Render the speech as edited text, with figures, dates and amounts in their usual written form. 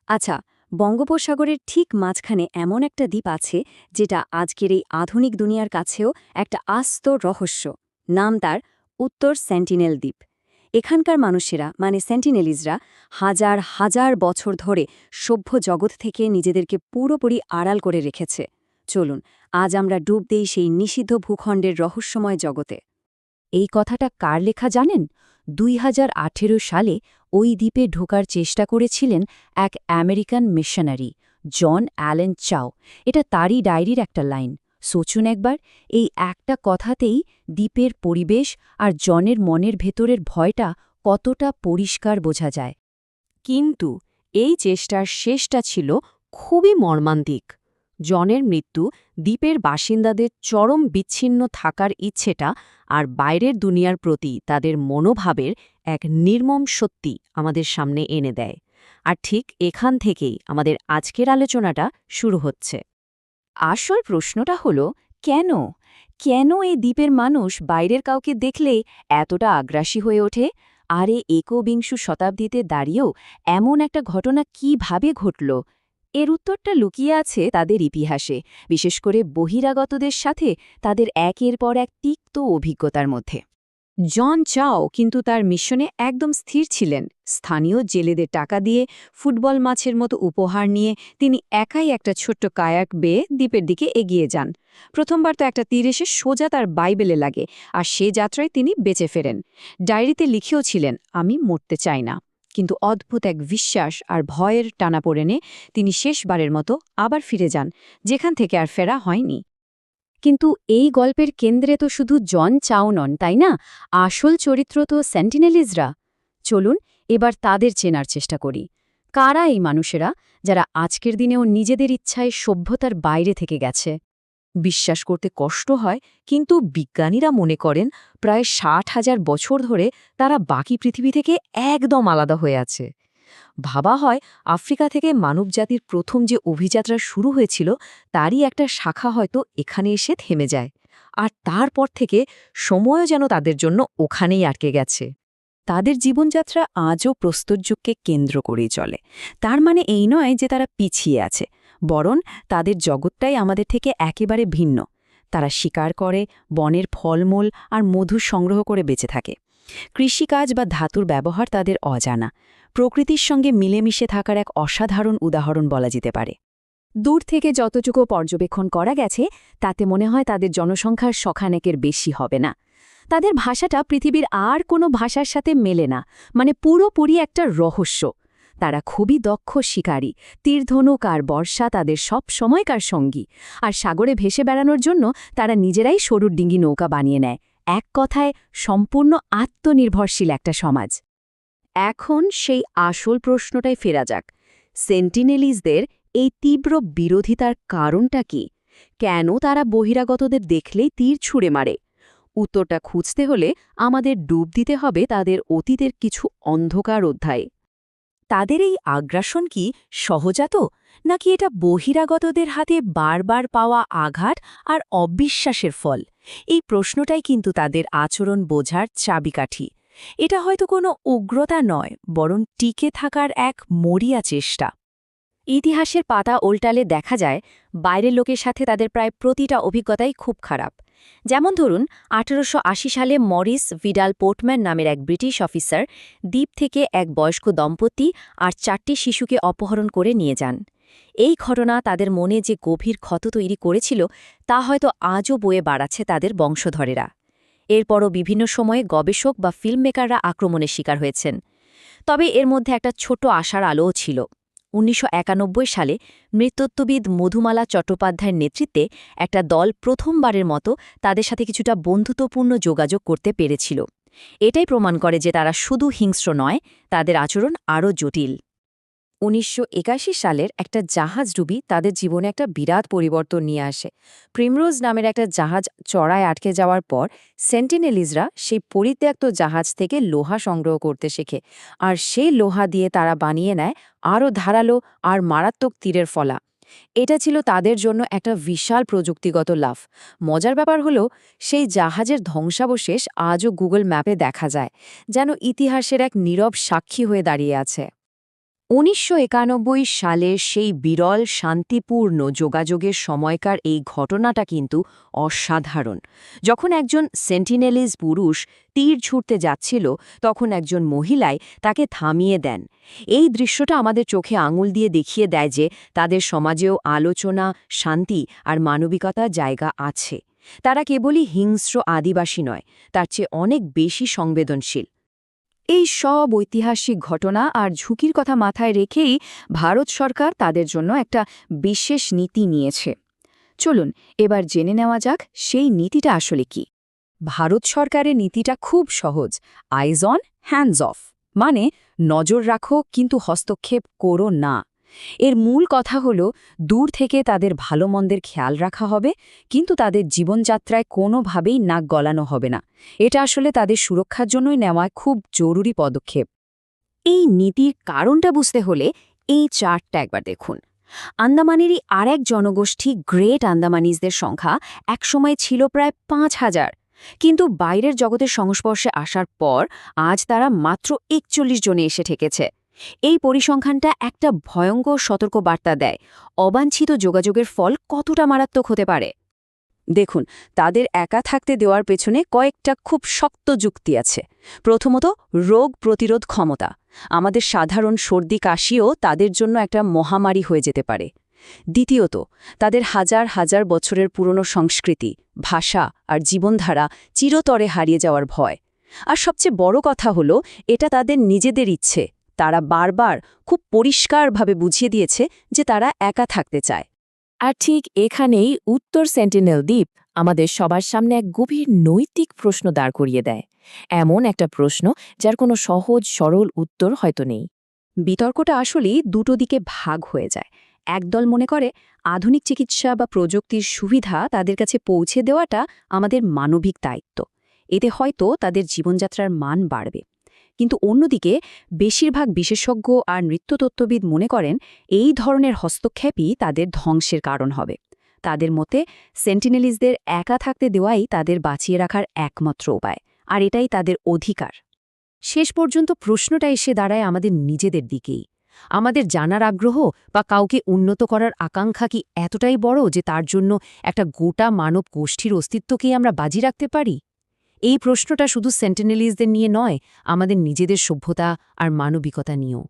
আচ্ছা, বঙ্গোপসাগরের ঠিক মাঝখানে এমন একটা দ্বীপ আছে যেটা আজকের এই আধুনিক দুনিয়ার কাছেও একটা আস্ত রহস্য। নাম তার উত্তর সেন্টিনেল দ্বীপ। এখানকার মানুষেরা মানে সেন্টিনেলিজরা হাজার হাজার বছর ধরে সভ্য জগৎ থেকে নিজেদেরকে পুরোপুরি আড়াল করে রেখেছে। চলুন আজ আমরা ডুব দেই সেই নিষিদ্ধ ভূখণ্ডের রহস্যময় জগতে। এই কথাটা কার লেখা জানেন? ২০১৮ সালে ওই দ্বীপে ঢোকার চেষ্টা করেছিলেন এক আমেরিকান মিশনারি, জন অ্যালেন চাও। এটা তারই ডায়েরির একটা লাইন। সোচুন একবার, এই একটা কথাতেই দ্বীপের পরিবেশ আর জনের মনের ভেতরের ভয়টা কতটা পরিষ্কার বোঝা যায়। কিন্তু এই চেষ্টার শেষটা ছিল খুবই মর্মান্তিক। জনের মৃত্যু দ্বীপের বাসিন্দাদের চরম বিচ্ছিন্ন থাকার ইচ্ছেটা আর বাইরের দুনিয়ার প্রতি তাদের মনোভাবের এক নির্মম সত্যি আমাদের সামনে এনে দেয়। আর ঠিক এখান থেকেই আমাদের আজকের আলোচনাটা শুরু হচ্ছে। আসল প্রশ্নটা হলো, কেন কেন এই দ্বীপের মানুষ বাইরের কাউকে দেখলেই এতটা আগ্রাসী হয়ে ওঠে? আর এই একবিংশ শতাব্দীতে দাঁড়িয়েও এমন একটা ঘটনা কিভাবে ঘটল? এর উত্তরটা লুকিয়ে আছে তাদের ইতিহাসে, বিশেষ করে বহিরাগতদের সাথে তাদের একের পর এক তিক্ত অভিজ্ঞতার মধ্যে। জন চাও কিন্তু তার মিশনে একদম স্থির ছিলেন। স্থানীয় জেলেদের টাকা দিয়ে ফুটবল মাছের মতো উপহার নিয়ে তিনি একাই একটা ছোট্ট কায়াক বেয়ে দ্বীপের দিকে এগিয়ে যান। প্রথমবার তো একটা তীর এসে সোজা তার বাইবেলে লাগে, আর সে যাত্রায় তিনি বেঁচে ফেরেন। ডায়েরিতে লিখেও ছিলেন, আমি মরতে চাই না। কিন্তু অদ্ভুত এক বিশ্বাস আর ভয়ের টানাপোড়েনে তিনি শেষবারের মতো আবার ফিরে যান, যেখান থেকে আর ফেরা হয়নি। কিন্তু এই গল্পের কেন্দ্রে তো শুধু জন চাও নন, তাই না? আসল চরিত্র তো সেন্টিনেলিজরা। চলুন এবার তাদের চেনার চেষ্টা করি। কারা এই মানুষেরা যারা আজকের দিনেও নিজেদের ইচ্ছায় সভ্যতার বাইরে থেকে গেছে? বিশ্বাস করতে কষ্ট হয়, কিন্তু বিজ্ঞানীরা মনে করেন প্রায় ৬০,০০০ বছর ধরে তারা বাকি পৃথিবী থেকে একদম আলাদা হয়ে আছে। ভাবা হয় আফ্রিকা থেকে মানবজাতির প্রথম যে অভিযাত্রা শুরু হয়েছিল তারই একটা শাখা হয়তো এখানে এসে থেমে যায়, আর তারপর থেকে সময়ও যেন তাদের জন্য ওখানেই আটকে গেছে। তাদের জীবনযাত্রা আজও প্রস্তরযুগকে কেন্দ্র করেই চলে। তার মানে এই নয় যে তারা পিছিয়ে আছে, বরং তাদের জগৎটাই আমাদের থেকে একেবারে ভিন্ন। তারা শিকার করে, বনের ফলমূল আর মধু সংগ্রহ করে বেঁচে থাকে। কৃষিকাজ বা ধাতুর ব্যবহার তাদের অজানা। প্রকৃতির সঙ্গে মিলেমিশে থাকার এক অসাধারণ উদাহরণ বলা যেতে পারে। দূর থেকে যতটুকু পর্যবেক্ষণ করা গেছে তাতে মনে হয় তাদের জনসংখ্যার শখানেকের বেশি হবে না। তাদের ভাষাটা পৃথিবীর আর কোনো ভাষার সাথে মেলে না, মানে পুরোপুরি একটা রহস্য। তারা খুবই দক্ষ শিকারী, তীরধনুক আর বর্ষা তাদের সব সময়কার সঙ্গী। আর সাগরে ভেসে বেড়ানোর জন্য তারা নিজেরাই সরুর ডিঙ্গি নৌকা বানিয়ে নেয়। এক কথায় সম্পূর্ণ আত্মনির্ভরশীল একটা সমাজ। এখন সেই আসল প্রশ্নটাই ফেরা যাক। সেন্টিনেলিজদের এই তীব্র বিরোধিতার কারণটা কি? কেন তারা বহিরাগতদের দেখলেই তীর ছুঁড়ে মারে? উত্তরটা খুঁজতে হলে আমাদের ডুব দিতে হবে তাদের অতীতের কিছু অন্ধকার অধ্যায়ে। তাদের এই আগ্রাসন কি সহজাত, নাকি এটা বহিরাগতদের হাতে বারবার পাওয়া আঘাত আর অবিশ্বাসের ফল? এই প্রশ্নটাই কিন্তু তাদের আচরণ বোঝার চাবিকাঠি। এটা হয়তো কোনো উগ্রতা নয়, বরং টিকে থাকার এক মরিয়া চেষ্টা। ইতিহাসের পাতা উল্টালে দেখা যায় বাইরের লোকের সাথে তাদের প্রায় প্রতিটা অভিজ্ঞতাই খুব খারাপ। যেমন ধরুন, ১৮৮০ সালে মরিস ভিডাল পোর্টম্যান নামের এক ব্রিটিশ অফিসার দ্বীপ থেকে এক বয়স্ক দম্পতি আর ৪টি শিশুকে অপহরণ করে নিয়ে যান। এই ঘটনা তাদের মনে যে গভীর ক্ষত তৈরি করেছিল তা হয়তো আজও বয়ে বাড়াচ্ছে তাদের বংশধরেরা। এরপরও বিভিন্ন সময়ে গবেষক বা ফিল্ম মেকাররা আক্রমণের শিকার হয়েছেন। তবে এর মধ্যে একটা ছোট আশার আলোও ছিল। ১৯৯১ সালে নৃতত্ত্ববিদ মধুমালা চট্টোপাধ্যায়ের নেতৃত্বে একটা দল প্রথমবারের মতো তাদের সাথে কিছুটা বন্ধুত্বপূর্ণ যোগাযোগ করতে পেরেছিল। এটাই প্রমাণ করে যে তারা শুধু হিংস্র নয়, তাদের আচরণ আরও জটিল। ১৯৮১ সালের একটা জাহাজডুবি তাদের জীবনে একটা বিরাট পরিবর্তন নিয়ে আসে। প্রিমরোজ নামের একটা জাহাজ চড়ায় আটকে যাওয়ার পর সেন্টিনেলিজরা সেই পরিত্যক্ত জাহাজ থেকে লোহা সংগ্রহ করতে শেখে, আর সেই লোহা দিয়ে তারা বানিয়ে নেয় আরও ধারালো আর মারাত্মক তীরের ফলা। এটা ছিল তাদের জন্য একটা বিশাল প্রযুক্তিগত লাভ। মজার ব্যাপার হলো, সেই জাহাজের ধ্বংসাবশেষ আজও গুগল ম্যাপে দেখা যায়, যেন ইতিহাসের এক নীরব সাক্ষী হয়ে দাঁড়িয়ে আছে। ১৯৯১ সালের সেই বিরল শান্তিপূর্ণ যোগাযোগের সময়কার এই ঘটনাটা কিন্তু অসাধারণ। যখন একজন সেন্টিনেলিজ পুরুষ তীর ছুঁড়তে যাচ্ছিল, তখন একজন মহিলায় তাকে থামিয়ে দেন। এই দৃশ্যটা আমাদের চোখে আঙুল দিয়ে দেখিয়ে দেয় যে তাদের সমাজেও আলোচনা, শান্তি আর মানবিকতার জায়গা আছে। তারা কেবলই হিংস্র আদিবাসী নয়, তার চেয়ে অনেক বেশি সংবেদনশীল। এই সব ঐতিহাসিক ঘটনা আর ঝুঁকির কথা মাথায় রেখেই ভারত সরকার তাদের জন্য একটা বিশেষ নীতি নিয়েছে। চলুন এবার জেনে নেওয়া যাক সেই নীতিটা আসলে কি। ভারত সরকারের নীতিটা খুব সহজ, আইজ অন হ্যান্ডস অফ, মানে নজর রাখো কিন্তু হস্তক্ষেপ করো না। এর মূল কথা হলো দূর থেকে তাদের ভালো মন্দের খেয়াল রাখা হবে, কিন্তু তাদের জীবনযাত্রায় কোনোভাবেই নাক গলানো হবে না। এটা আসলে তাদের সুরক্ষার জন্যই নেওয়া খুব জরুরি পদক্ষেপ। এই নীতির কারণটা বুঝতে হলে এই চার্টটা একবার দেখুন। আন্দামানেরই আরেক জনগোষ্ঠী গ্রেট আন্দামানিজদের সংখ্যা একসময় ছিল প্রায় ৫,০০০, কিন্তু বাইরের জগতের সংস্পর্শে আসার পর আজ তারা মাত্র ৪১ জনে এসে ঠেকেছে। এই পরিসংখ্যানটা একটা ভয়ঙ্কর সতর্কবার্তা দেয় অবাঞ্ছিত যোগাযোগের ফল কতটা মারাত্মক হতে পারে। দেখুন, তাদের একা থাকতে দেওয়ার পেছনে কয়েকটা খুব শক্ত যুক্তি আছে। প্রথমত, রোগ প্রতিরোধ ক্ষমতা। আমাদের সাধারণ সর্দি কাশিও তাদের জন্য একটা মহামারী হয়ে যেতে পারে। দ্বিতীয়ত, তাদের হাজার হাজার বছরের পুরনো সংস্কৃতি, ভাষা আর জীবনধারা চিরতরে হারিয়ে যাওয়ার ভয়। আর সবচেয়ে বড় কথা হলো, এটা তাদের নিজেদের ইচ্ছে। তারা বারবার খুব পরিষ্কারভাবে বুঝিয়ে দিয়েছে যে তারা একা থাকতে চায়। আর ঠিক এখানেই উত্তর সেন্টিনেল দ্বীপ আমাদের সবার সামনে এক গভীর নৈতিক প্রশ্ন দাঁড় করিয়ে দেয়। এমন একটা প্রশ্ন যার কোনো সহজ সরল উত্তর হয়তো নেই। বিতর্কটা আসলেই দুটো দিকে ভাগ হয়ে যায়। একদল মনে করে আধুনিক চিকিৎসা বা প্রযুক্তির সুবিধা তাদের কাছে পৌঁছে দেওয়াটা আমাদের মানবিক দায়িত্ব, এতে হয়তো তাদের জীবনযাত্রার মান বাড়বে। কিন্তু অন্যদিকে বেশিরভাগ বিশেষজ্ঞ আর নৃত্যতত্ত্ববিদ মনে করেন এই ধরনের হস্তক্ষেপই তাদের ধ্বংসের কারণ হবে। তাদের মতে সেন্টিনেলিজদের একা থাকতে দেওয়াই তাদের বাঁচিয়ে রাখার একমাত্র উপায়, আর এটাই তাদের অধিকার। শেষ পর্যন্ত প্রশ্নটা এসে দাঁড়ায় আমাদের নিজেদের দিকেই। আমাদের জানার আগ্রহ বা কাউকে উন্নত করার আকাঙ্ক্ষা কি এতটাই বড় যে তার জন্য একটা গোটা মানব গোষ্ঠীর অস্তিত্বকেই আমরা বাজি রাখতে পারি? এই প্রশ্নটা শুধু সেন্টিনেলিজদের নিয়ে নয়, আমাদের নিজেদের সভ্যতা আর মানবিকতা নিয়েও।